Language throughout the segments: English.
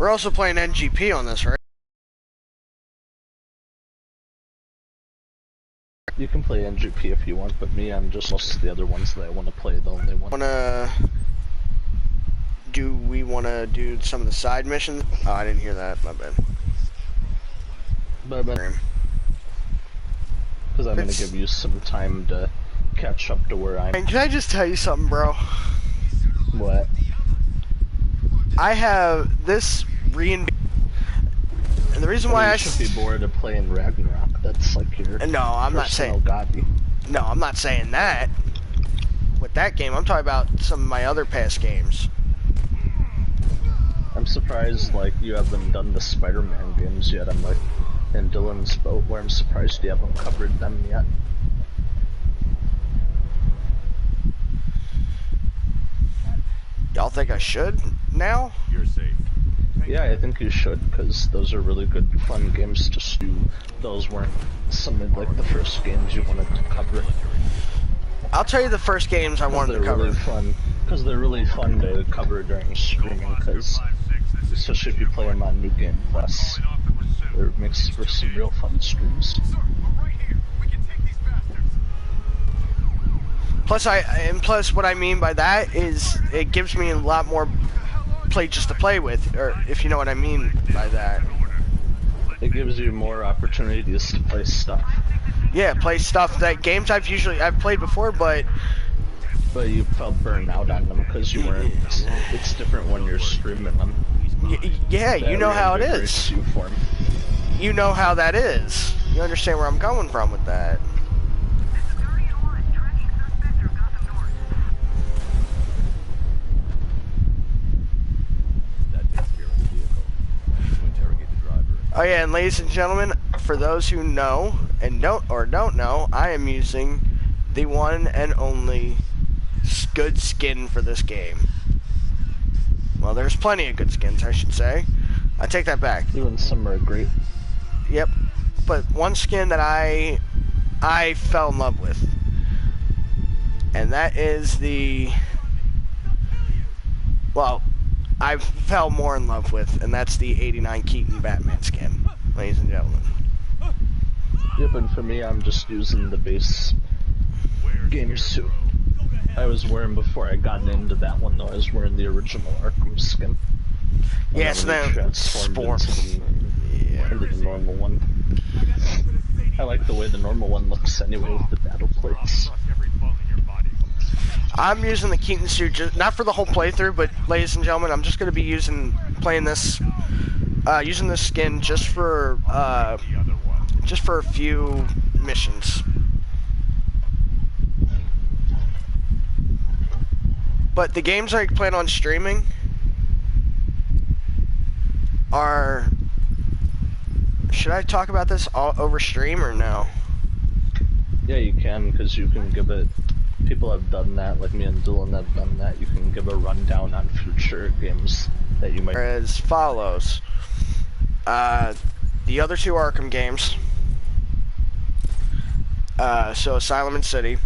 We're also playing NGP on this, right? You can play NGP if you want, but me, I'm just most of the other ones that I want to play, the only one. Do we want to do some of the side missions? Oh, I didn't hear that. My bad. Because I'm going to give you some time to catch up to where I'm. Can I just tell you something, bro? What? I have this and the reason why I should be bored of playing Ragnarok. That's like your no, I'm not saying Gabi. No, I'm not saying that. With that game, I'm talking about some of my other past games. I'm surprised, like, you haven't done the Spider-Man games yet. I'm like in Dylan's boat, where I'm surprised you haven't covered them yet. Y'all think I should now? You're safe. Yeah, I think you should, because those are really good, fun games to do. Those weren't some of, like, the first games you wanted to cover. I'll tell you the first games I wanted to cover. Really fun, because they're really fun to cover during streaming, because especially if you play them on New Game Plus, it makes for some real fun streams. Plus what I mean by that is it gives me a lot more just to play with, or if you know what I mean by that. It gives you more opportunities to play stuff. Yeah, play stuff that games I've played before, but you felt burned out on them because you weren't. It's different when you're streaming them. Yeah, you know how it is. You know how that is. You understand where I'm coming from with that. Oh yeah, and ladies and gentlemen, for those who know and don't know, I am using the one and only good skin for this game. Well, there's plenty of good skins, I should say. I take that back. Even some are great. Yep, but one skin that I fell in love with, and that is I fell more in love with, and that's the 89 Keaton Batman skin, ladies and gentlemen. Yep, and for me, I'm just using the base game suit. I was wearing, before I got into that one, though, I was wearing the original Arkham skin. Yeah, so then transformed into the normal one. I like the way the normal one looks anyway with the battle plates. I'm using the Keaton suit, not for the whole playthrough, but ladies and gentlemen, I'm just going to be using this skin just for a few missions. But the games I plan on streaming are... Should I talk about this all over stream or no? Yeah, you can, because you can give it... People have done that, like me and Dylan have done that. You can give a rundown on future games that you might... As follows. The other two Arkham games. So Asylum and City,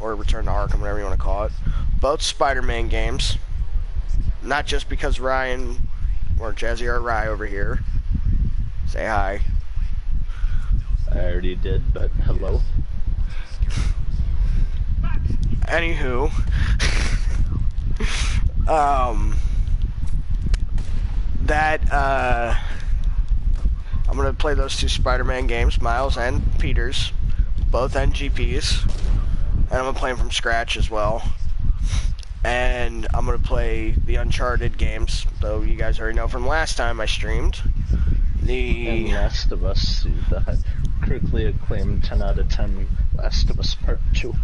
or Return to Arkham, whatever you want to call it. Both Spider-Man games. Not just because Ryan, or Jazzy or Rye over here. Say hi. I already did, but hello. Anywho, I'm gonna play those two Spider-Man games, Miles and Peter's, both NGPs, and I'm gonna play them from scratch as well. And I'm gonna play the Uncharted games, though you guys already know from last time I streamed. And Last of Us, the critically acclaimed 10 out of 10 Last of Us Part 2.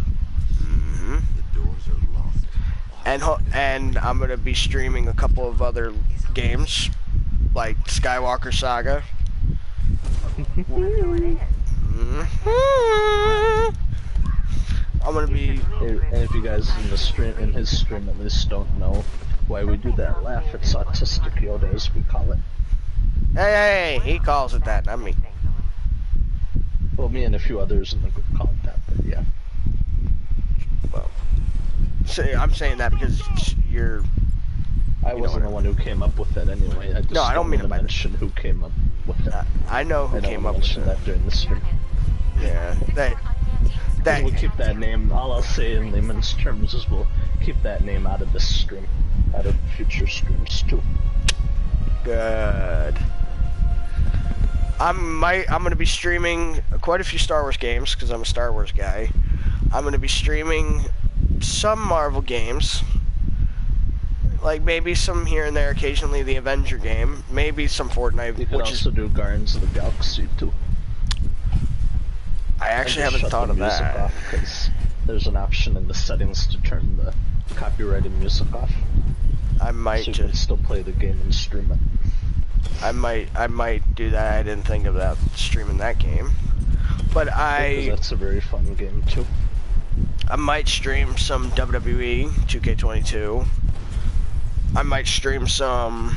Mm-hmm. The doors are locked. And I'm gonna be streaming a couple of other games, like Skywalker Saga. Mm-hmm. I'm gonna be. And if you guys in his stream at least don't know why we do that laugh, it's autistic Yoda, as we call it. Hey, he calls it that, not me. Well, me and a few others in the group call it that, but yeah. Well, so I'm saying that because you're I wasn't the one who came up with that anyway. I just No, I don't mean to mention who came up with it. I know who came up with it. That during the stream. Yeah, that we'll keep that name. All I'll say in layman's terms is we'll keep that name out of this stream, out of future streams too. Good. I'm gonna be streaming quite a few Star Wars games because I'm a Star Wars guy. I'm gonna be streaming some Marvel games, like maybe some here and there, occasionally the Avenger game, maybe some Fortnite. You could also do Guardians of the Galaxy too. I actually haven't thought of that. Because there's an option in the settings to turn the copyrighted music off. I might so you can still play the game and stream it. I might do that. I didn't think of that, streaming that game. But that's a very fun game too. I might stream some WWE 2K22. I might stream some.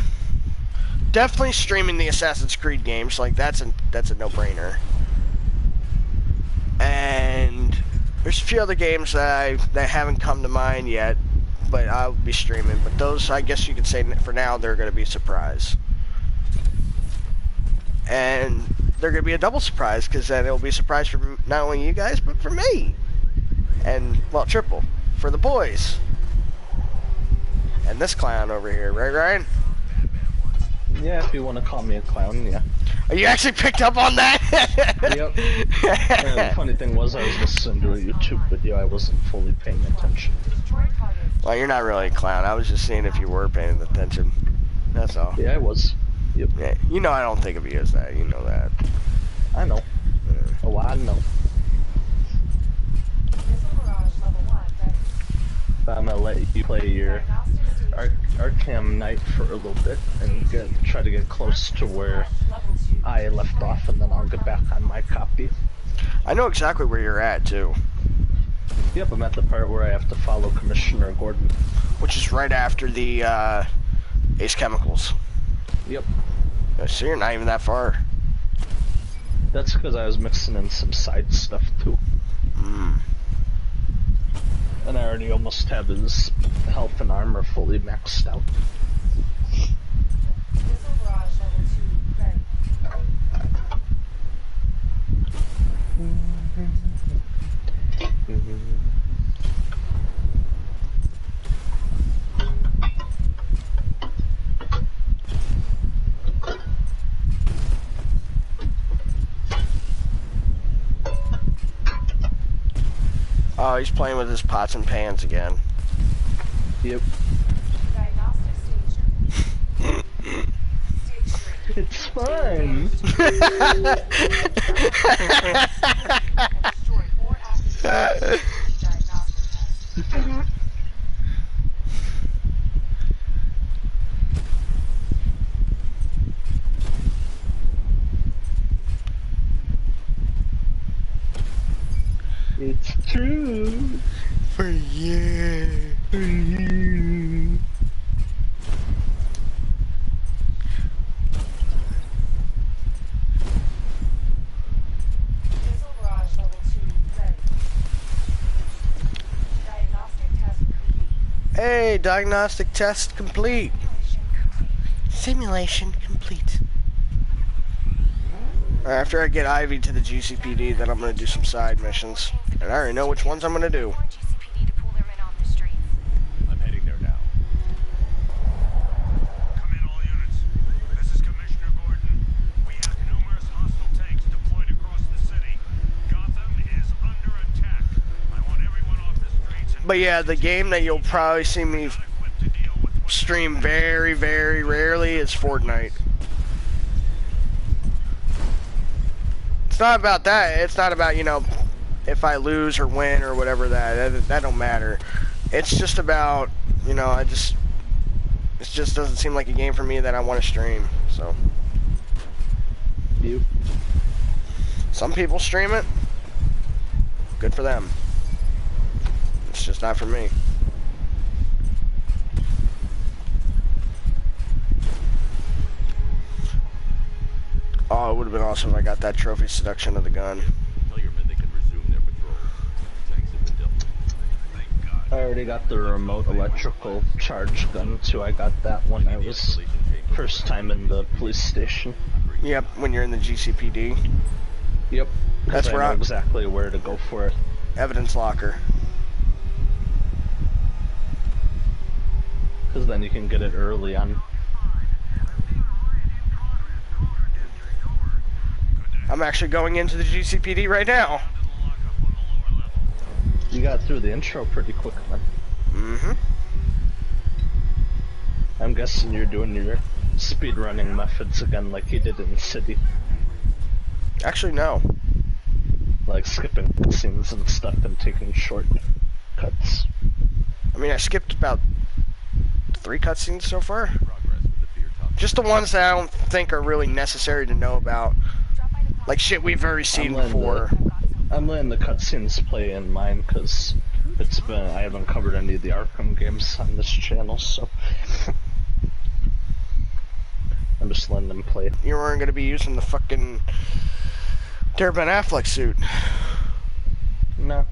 Definitely streaming the Assassin's Creed games. Like that's a no-brainer. And there's a few other games that haven't come to mind yet, but I'll be streaming. But those, I guess you could say, for now, they're going to be a surprise. And they're going to be a double surprise, because then it'll be a surprise for not only you guys, but for me. And, well, triple. For the boys. And this clown over here, right, Ryan? Yeah, if you want to call me a clown, yeah. Oh, you actually picked up on that? Yep. The funny thing was, I was listening to a YouTube video, I wasn't fully paying attention. Well, you're not really a clown. I was just seeing if you were paying attention. That's all. Yeah, I was. Yep. Yeah, you know I don't think of you as that. You know that. I know. Yeah. Oh, I know. I'm gonna let you play your Arkham Knight for a little bit and try to get close to where I left off, and then I'll get back on my copy. I know exactly where you're at too. Yep, I'm at the part where I have to follow Commissioner Gordon. Which is right after the Ace Chemicals. Yep. So you're not even that far. That's because I was mixing in some side stuff too. And I already almost have his health and armor fully maxed out. Oh, he's playing with his pots and pans again. Yep. It's fun. It's true. For you. For you. Hey, diagnostic test complete. Simulation complete. After I get Ivy to the GCPD, then I'm going to do some side missions. And I already know which ones I'm going to do. I'm heading there now. Come in, all units. This is Commissioner Gordon. We have numerous hostile tanks deployed across the city. Gotham is under attack. I want everyone off the streets. But yeah, the game that you'll probably see me stream very, very rarely is Fortnite. It's not about that. It's not about, you know, if I lose or win or whatever, that don't matter. It's just about, you know, it just doesn't seem like a game for me that I want to stream. So some people stream it. Good for them. It's just not for me. Oh, it would have been awesome if I got that trophy seduction of the gun. Tell your men they can resume their patrol. Tanks have been dealt with. Thank God. I already got the remote electrical charge gun too. I got that when I was first time in the police station. Yep, when you're in the GCPD. Yep. That's where I know exactly where to go for it. Evidence locker. Because then you can get it early on. I'm actually going into the GCPD right now. You got through the intro pretty quick, man. Mm-hmm. I'm guessing you're doing your speedrunning methods again like you did in City. Actually, no. Like skipping scenes and stuff and taking short cuts. I mean, I skipped about 3 cutscenes so far. Just the ones that I don't think are really necessary to know about. Like shit we've already seen before. I'm letting the cutscenes play in mine because I haven't covered any of the Arkham games on this channel, so I'm just letting them play. You weren't gonna be using the fucking Ben Affleck suit. No.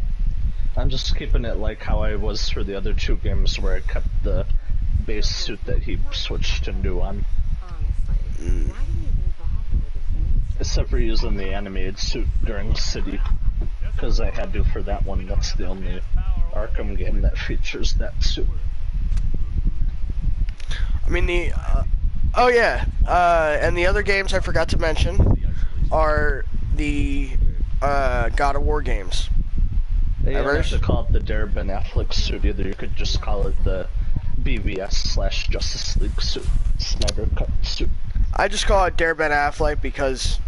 I'm just keeping it like how I was for the other 2 games where I kept the base suit that he switched to new on. Except for using the animated suit during City. Because I had to for that one. That's the only Arkham game that features that suit. I mean, oh yeah, and the other games I forgot to mention are the God of War games. You don't have to call it the Ben Affleck suit either. You could just call it the BVS/Justice League suit, Snyder Cut suit. I just call it Ben Affleck because,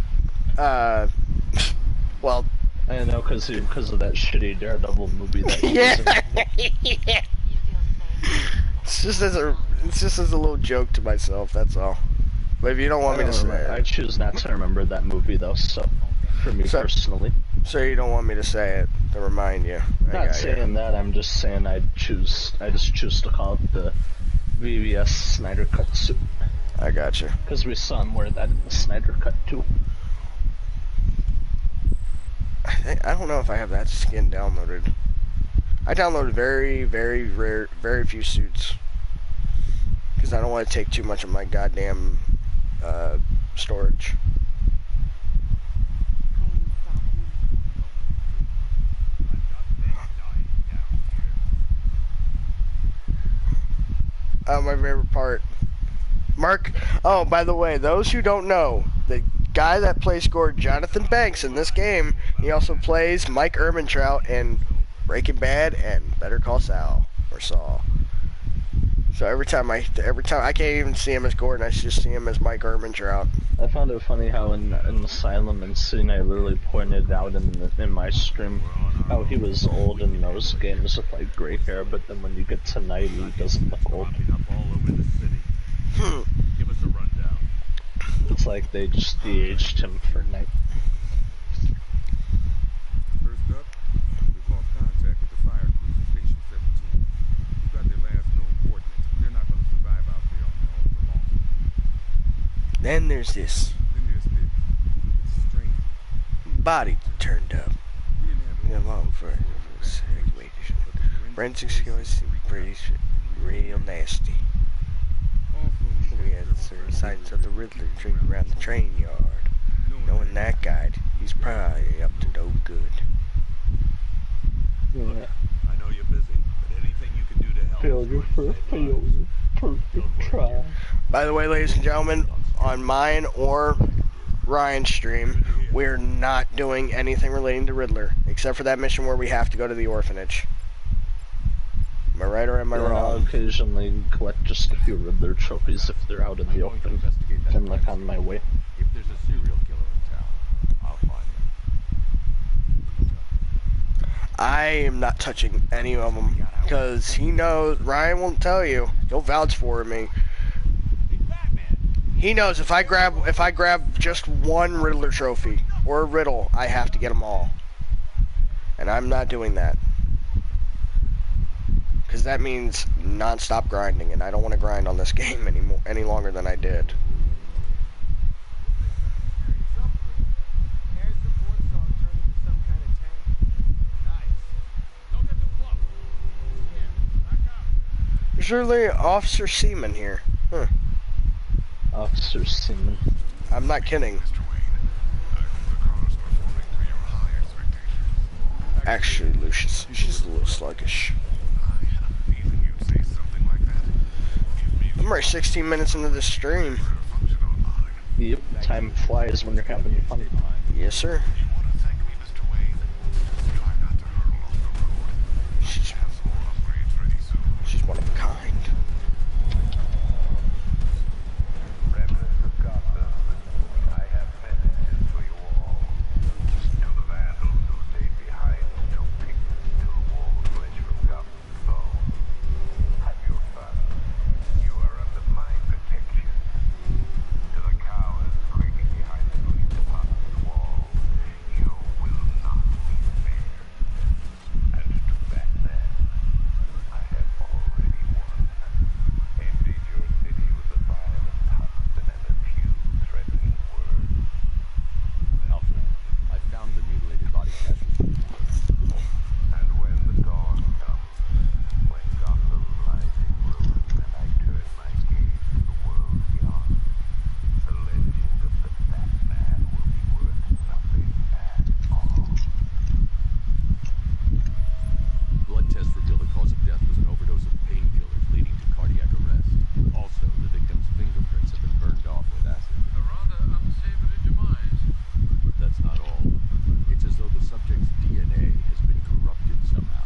well, I know because of that shitty Daredevil movie that yeah. It's just as a little joke to myself. That's all. But if you don't want me to say it, I choose not to remember that movie though. So, for me personally. So you don't want me to say it to remind you? Not saying that. I'm just saying I just choose to call it the BVS Snyder Cut suit. I gotcha. Because we saw him wear that in the Snyder Cut too. I don't know if I have that skin downloaded. I downloaded very few suits. Because I don't want to take too much of my goddamn storage. My favorite part. Mark, oh, by the way, those who don't know, the guy that plays scored Jonathan Banks in this game, he also plays Mike Ehrmantraut in Breaking Bad and Better Call Saul, or Saul. So every time I can't even see him as Gordon, I just see him as Mike Ehrmantraut. I found it funny how in Asylum and Sin I literally pointed out in my stream how he was old in those games with like gray hair, but then when you get to night he doesn't look old. Give us a rundown. It's like they just de-aged him for night. First up, we've lost contact with the fire crew from Station 17. We got their last known coordinates, but they're not going to survive out there on their own for long. Then there's this. It's strange. Body turned up. We didn't have In a long for evacuation. Forensic skills seem pretty real nasty. We had certain signs of the Riddler drinking around the train yard. Knowing that guy, he's probably up to no good. Yeah. I know you're busy, but anything you can do to help. Failure for a failure. Perfect try. By the way, ladies and gentlemen, on mine or Ryan's stream, we're not doing anything relating to Riddler, except for that mission where we have to go to the orphanage. Am I right or am I wrong? I'll occasionally collect just a few Riddler trophies if they're out in the open. I'm like on my way. If there's a serial killer in town, I'll find him. I am not touching any of them because he knows. Ryan won't tell you. He'll vouch for me. He knows if I grab just one Riddler trophy or a riddle, I have to get them all, and I'm not doing that. Because that means non-stop grinding, and I don't want to grind on this game any longer than I did. There's literally Officer Seaman here. Huh. Officer Seaman. I'm not kidding. Mr. Wayne, I hope the car is performing to your high expectations. Actually, Lucius, she's a little sluggish. I had a feeling you'd say something like that. Give me a I'm already 16 minutes into this stream. function online. Yep, time flies when you're having fun. Yes, sir. You want to thank me, Mr. Wayne? Try not to hurtle off the road. She's, Have some more upgrades ready soon. she's one of a kind. Remnants of Gotham, I have messages for you all. To the vandals who stayed behind to pick the wall flesh from Gotham's bone. Have your fun. You are under my protection. To the cowards creeping behind the police department's wall, you will not be spared. And to Batman, I have already won. Emptied your city with the violent toxin and a few threatening words. Alfred, I found the mutilated body casualty. And when the dawn comes, when Gotham lies in ruins and I turn my gaze to the world beyond, the legend of the Batman will be worth nothing at all. Blood tests reveal the cause of death was an overdose of painkillers leading to cardiac arrest. Also, the victim's fingerprints have been burned off with acid. A rather unsavory demise. That's not all. It's as though the subject's DNA has been corrupted somehow.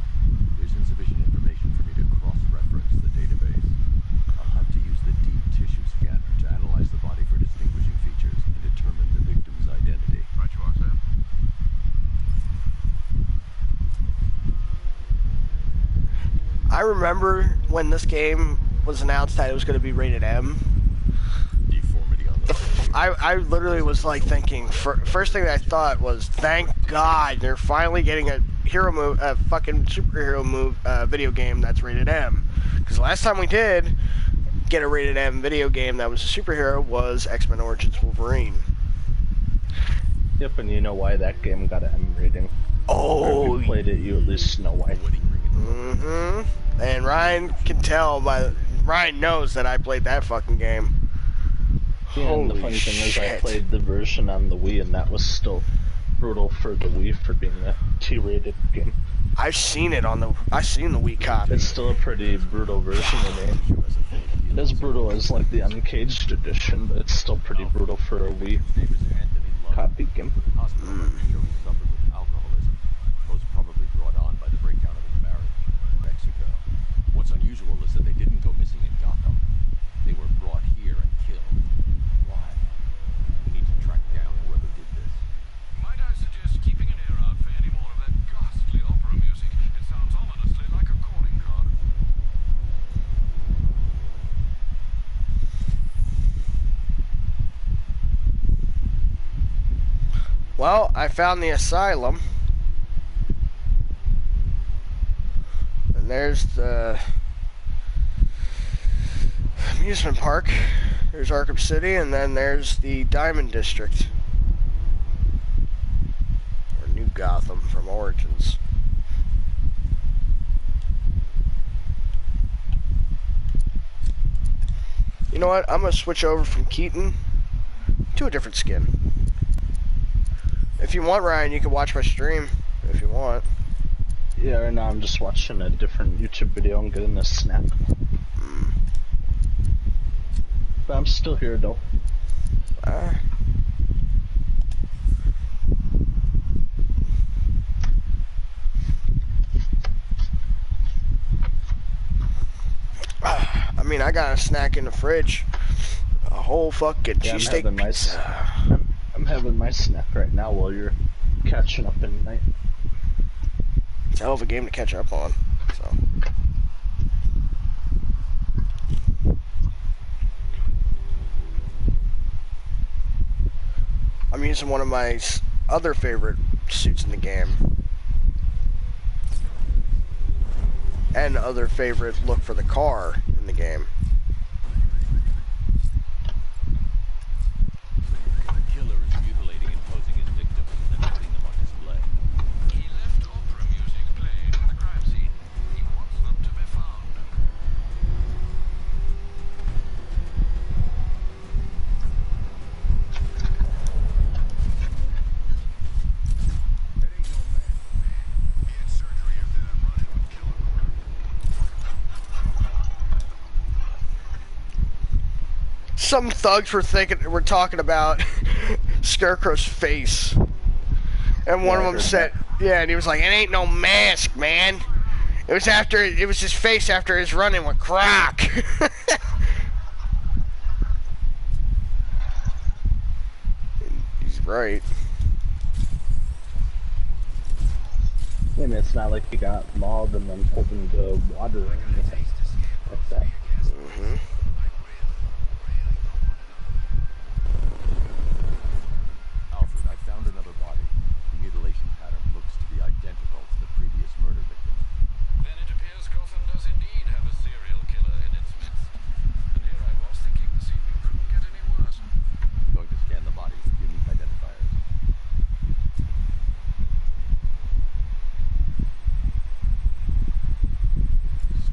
There's insufficient information for me to cross-reference the database. I'll have to use the deep tissue scanner to analyze the body for distinguishing features and determine the victim's identity. Right you are, sir. I remember when this game was announced that it was going to be rated M. Deformity on the face. I literally was like thinking, first thing that I thought was, thank God they're finally getting a fucking superhero video game that's rated M. Because last time we did get a rated M video game that was a superhero was X-Men Origins Wolverine. Yep, and you know why that game got an M rating. Oh, If you played it, you at least know why. mm-hmm. And Ryan can tell Ryan knows that I played that fucking game. Yeah, and the Holy funny thing is, I shit. played the version on the Wii, and that was still brutal for the Wii for being a T-rated game. I've seen the Wii copy. It's still a pretty brutal version of the game. As brutal as like the uncaged edition, but it's still pretty brutal for a Wii copy game. Hospital records show he suffered with alcoholism, most probably brought on by the breakdown of his marriage in Mexico. What's unusual is that they didn't go missing in Gotham. They were brought here and killed. Why? We need to track down whoever did this. Might I suggest keeping an ear out for any more of that ghastly opera music? It sounds ominously like a calling card. Well, I found the asylum. And there's the amusement park. There's Arkham City, and then there's the Diamond District. Or New Gotham from Origins. You know what? I'm going to switch over from Keaton to a different skin. If you want, Ryan, you can watch my stream if you want. Yeah, right now I'm just watching a different YouTube video and getting a snack. But I'm still here though. I mean, I got a snack in the fridge. A whole fucking Yeah, cheesesteak I'm having my snack right now while you're catching up in the night. It's a hell of a game to catch up on. So. I'm using one of my other favorite suits in the game. And other favorite look for the car in the game. The killer is mutilating and posing his victims and then putting them on display. He left opera music playing at the crime scene. He wants them to be found. some thugs were talking about Scarecrow's face, and one Yeah, of I them heard said, "Yeah," and he was like, "It ain't no mask, man. It was his face after his run-in with Croc." He's right. I mean, it's not like he got mauled and then pulled into water or anything like that. Mm-hmm. Alfred, I found another body. The mutilation pattern looks to be identical to the previous murder victim. Then it appears Gotham does indeed have a serial killer in its midst. And here I was thinking this evening couldn't get any worse. I'm going to scan the bodies for unique identifiers.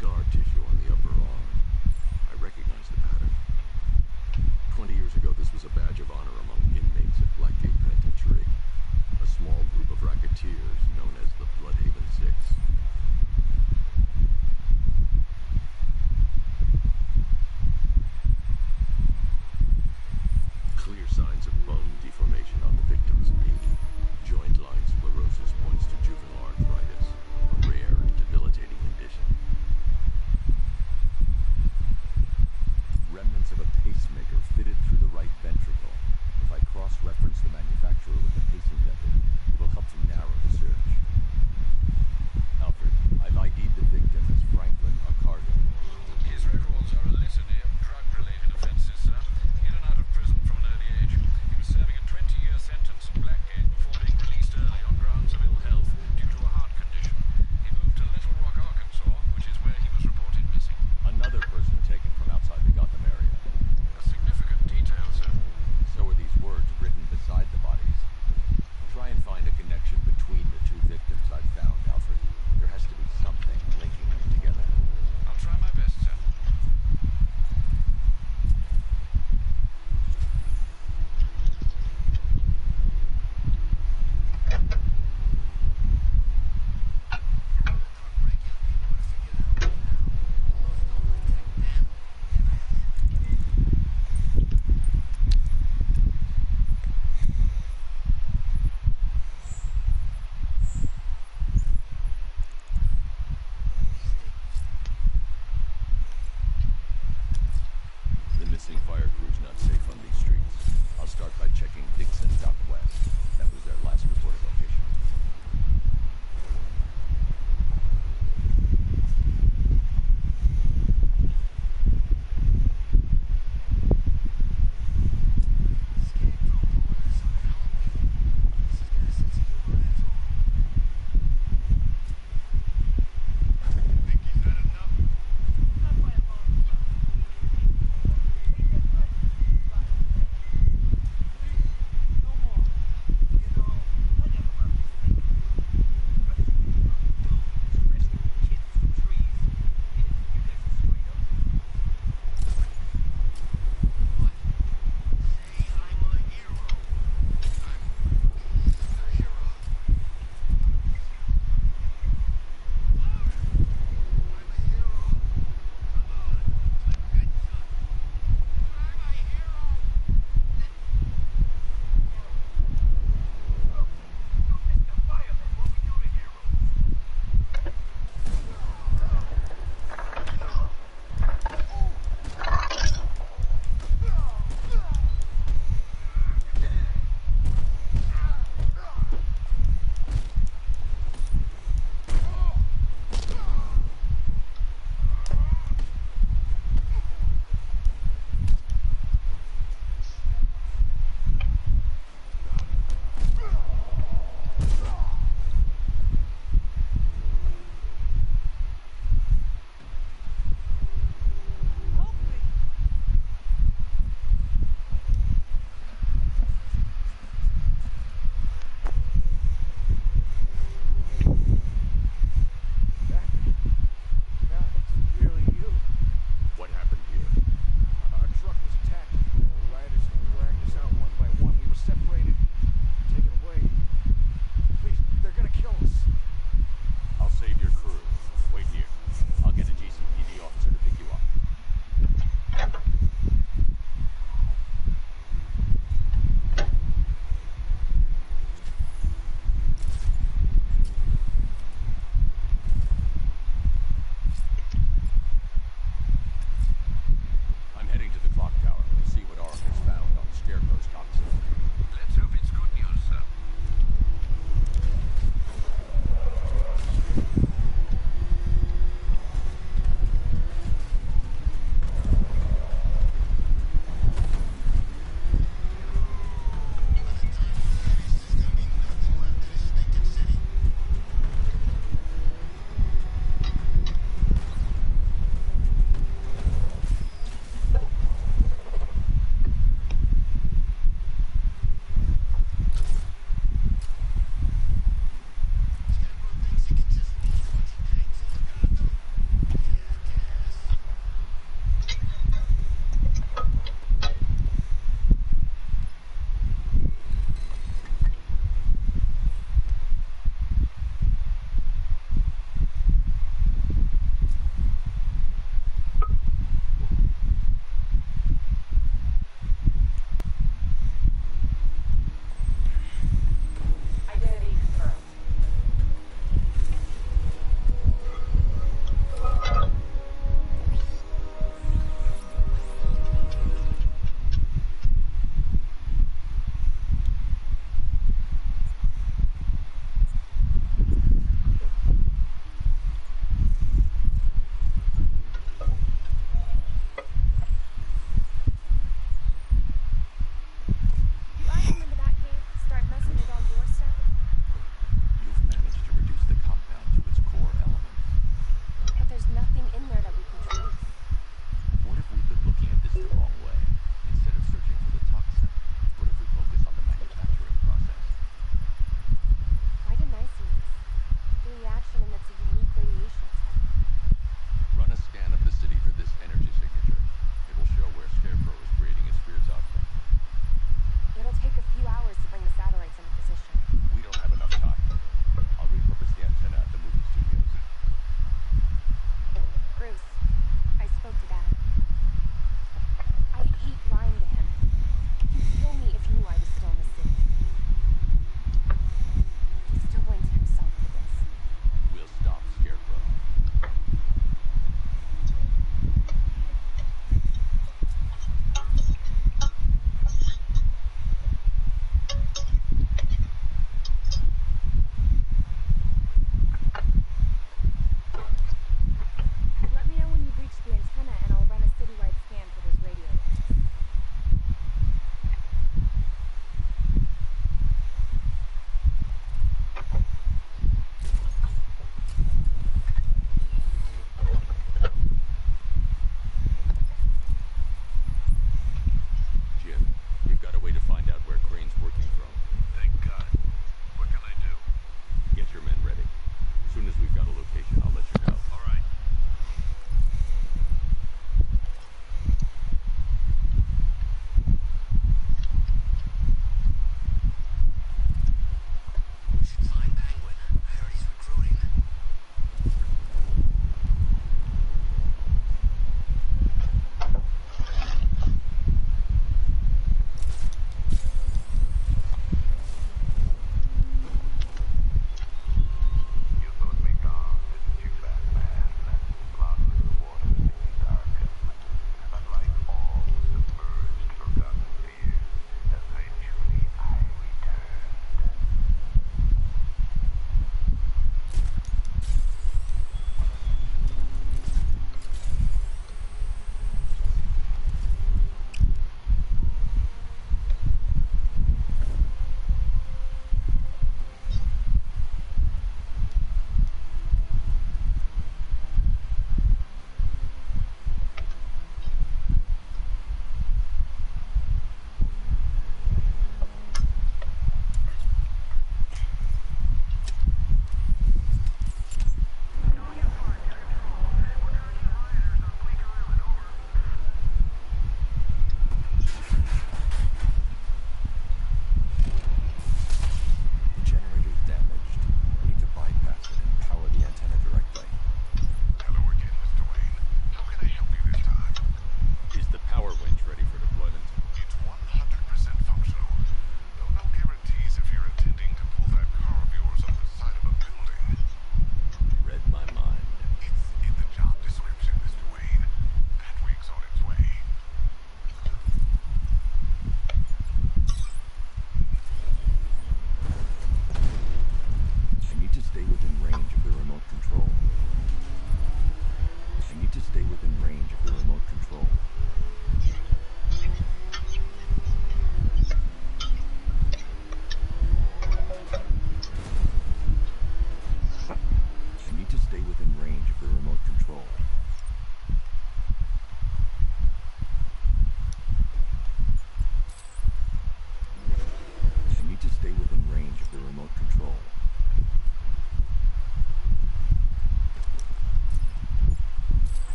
Scar tissue on the upper arm. I recognize the pattern. 20 years ago, this was a badge of honor among inmates at Blackgate Penitentiary. A small group of racketeers known as the Bloodhaven Six. Clear signs of bone deformation on the victim's knee. Joint line sclerosis points to juvenile arthritis, a rare and debilitating condition. Remnants of a pacemaker fitted through the right ventricle. If I cross-reference the manufacturer with the pacing method, it will help to narrow the search. Alfred, I've ID'd the victim as Franklin Accardo. His records are a litany of drug-related offenses, sir. In and out of prison from an early age. He was serving a 20-year sentence at Blackgate before being released early on grounds of ill health due to a heart condition. He moved to Little Rock, Arkansas, which is where he was reported missing. Another person taken from outside the Gotham area. A significant detail, sir. So are these words written beside the bodies. Try and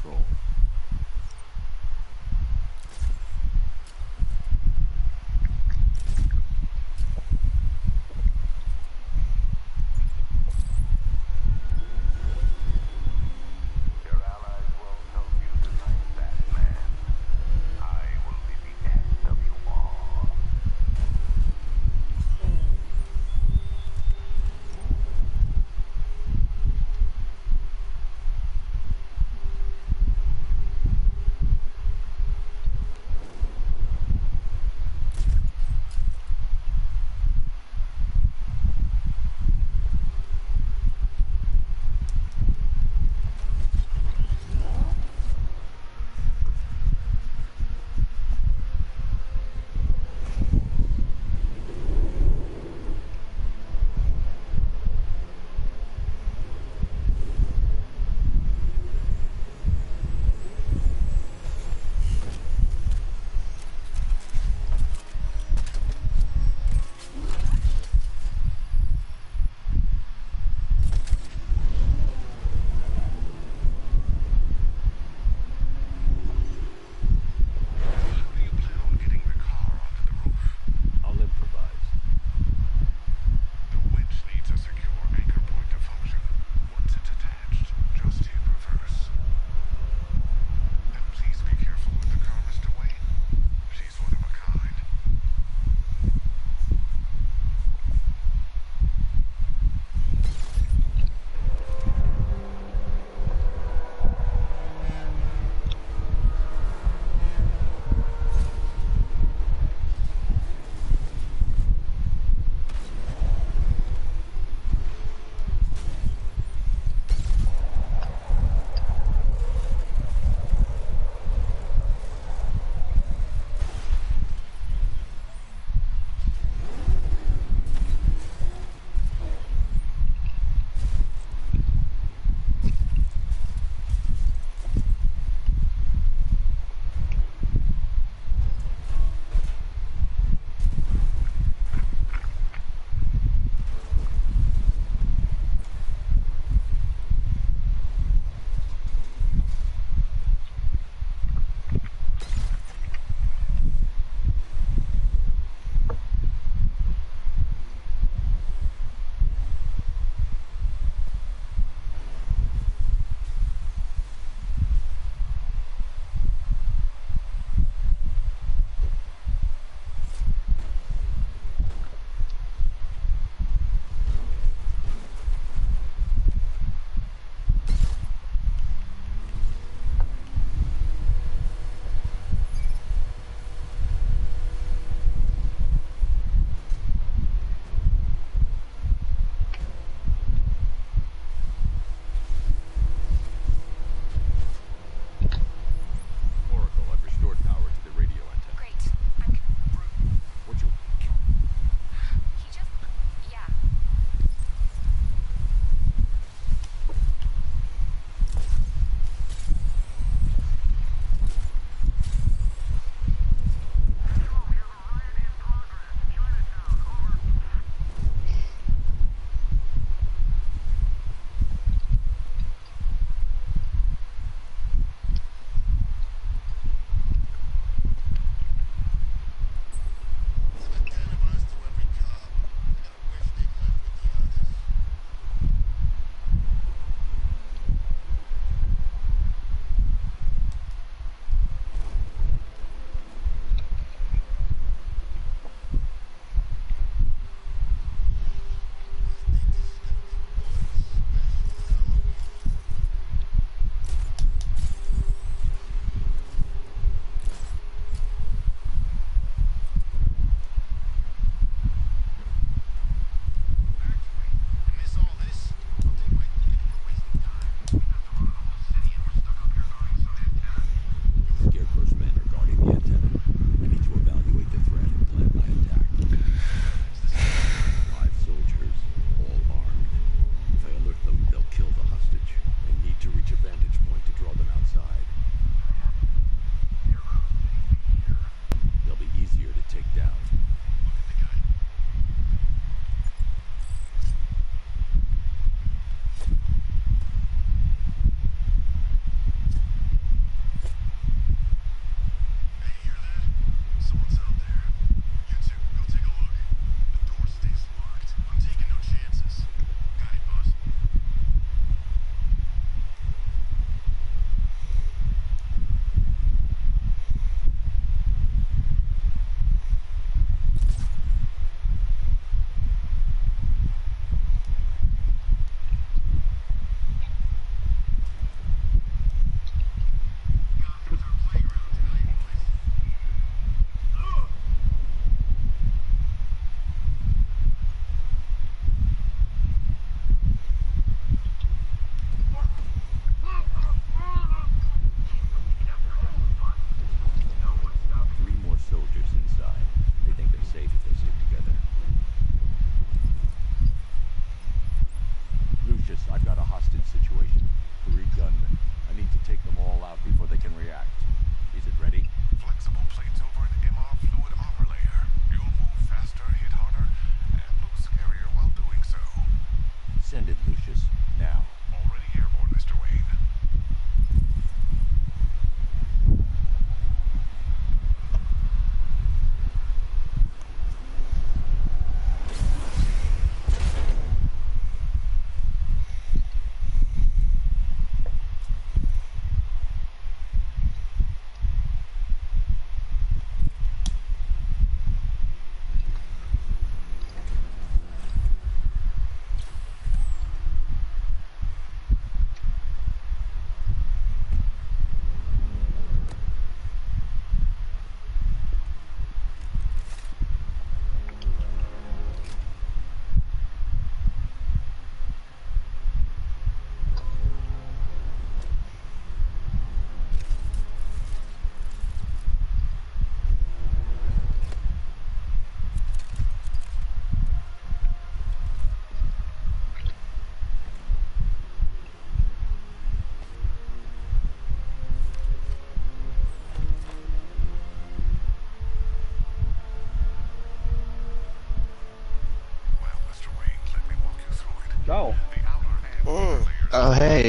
control. Your allies won't help you tonight, Batman. I will be the end of you all.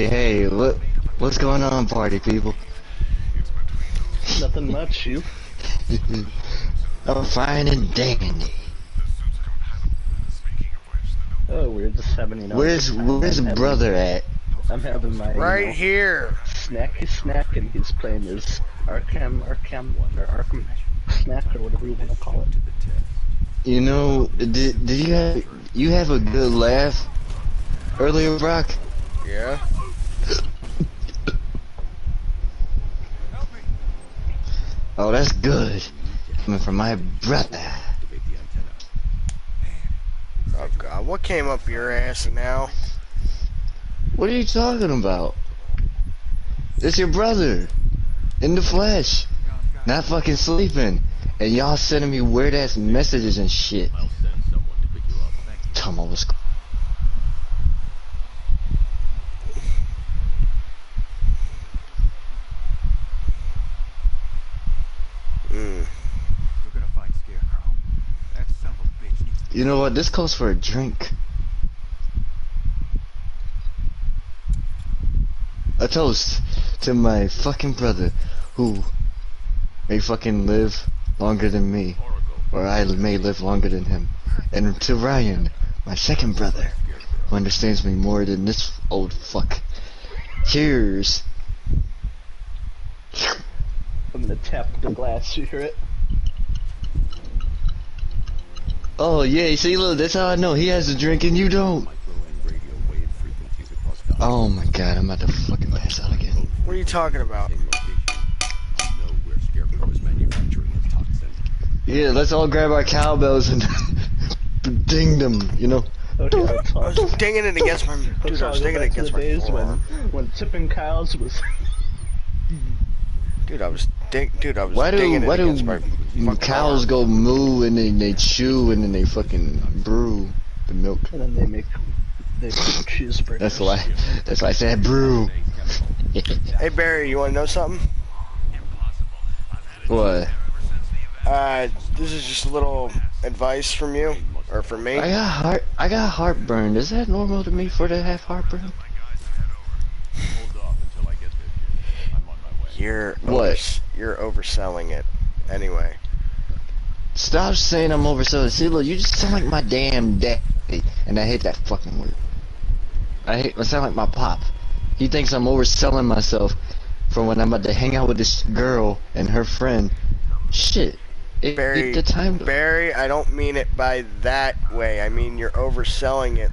Hey, what's going on, party people? Nothing much, you. I'm fine and dandy. Oh, we're just having, Where's brother at? I'm having my, Right here. snacky snack, and he's playing his Arkham, or Arkham snack, or whatever you want to call it. You know, did you have a good laugh earlier, Brock? Yeah. Oh, that's good. Coming from my brother. Oh God, what came up your ass now? What are you talking about? It's your brother. In the flesh. Not fucking sleeping. And y'all sending me weird ass messages and shit. I'll send someone to pick you up. Thank you. Tell me what's Mm. We're gonna find Scarecrow. That son of a bitch needs to You know what? This calls for a drink. A toast to my fucking brother, who may fucking live longer than me, or I may live longer than him. And to Ryan, my second brother, who understands me more than this old fuck. Cheers. I'm gonna tap the glass, you hear it? Oh yeah, see look, that's how I know he has a drink and you don't. Micro and radio wave frequencies across Gotham. Oh my god, I'm about to fucking pass out again. What are you talking about? Same location. You know where Scarecrow is manufacturing his toxin. Yeah, let's all grab our cowbells and ding them, you know. Okay, let's I was dinging it against my. Dude, I was dinging it against my days forearm. when tipping cows was. Dude, I was dinging Why it do against my fucking cows arm. go moo and then they chew and then they fucking brew the milk? And then they make cheeseburgers. That's why I said brew. Hey Barry, you want to know something? What? This is just a little advice from you, or from me. I got heartburn. Is that normal to me for to have heartburn? Hold off until I get there. I'm on my way. You're overselling it. Anyway. Stop saying I'm overselling. See, look, you just sound like my damn daddy, and I hate that fucking word. I sound like my pop. He thinks I'm overselling myself for when I'm about to hang out with this girl and her friend. Shit. Barry, the time. Barry, I don't mean it by that way. I mean you're overselling it.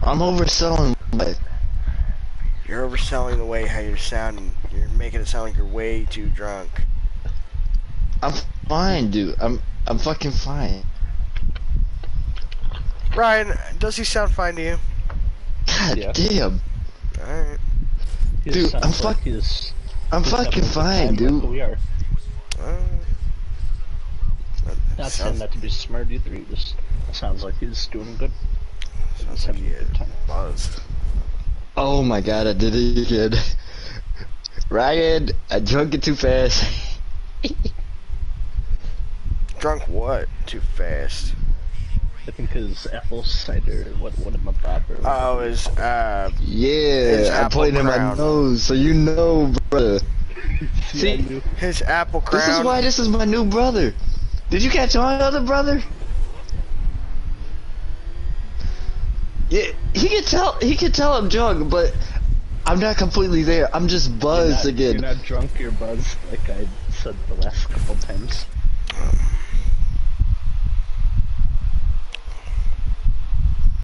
I'm overselling what? You're overselling the way how you're sounding. You're making it sound like you're way too drunk. I'm fine, dude. I'm fucking fine. Ryan, does he sound fine to you? God Yeah. damn. Alright. Dude, I'm fucking fine, dude. We are. Not saying Sounds, that to be smart either. He just sounds like he's doing good. sounds like he had buzzed. Oh my god, I did it again. Ryan, I drunk it too fast. Drunk what? Too fast. I think his apple cider. What am I bother? Oh, his Yeah, I apple pointed in my crown. nose, so you know, brother. See, His apple crown. this is why this is my new brother. Did you catch on, other brother? Yeah, he can tell I'm drunk, but I'm not completely there. I'm just buzzed again. You're not drunk, you're buzzed, like I said the last couple times.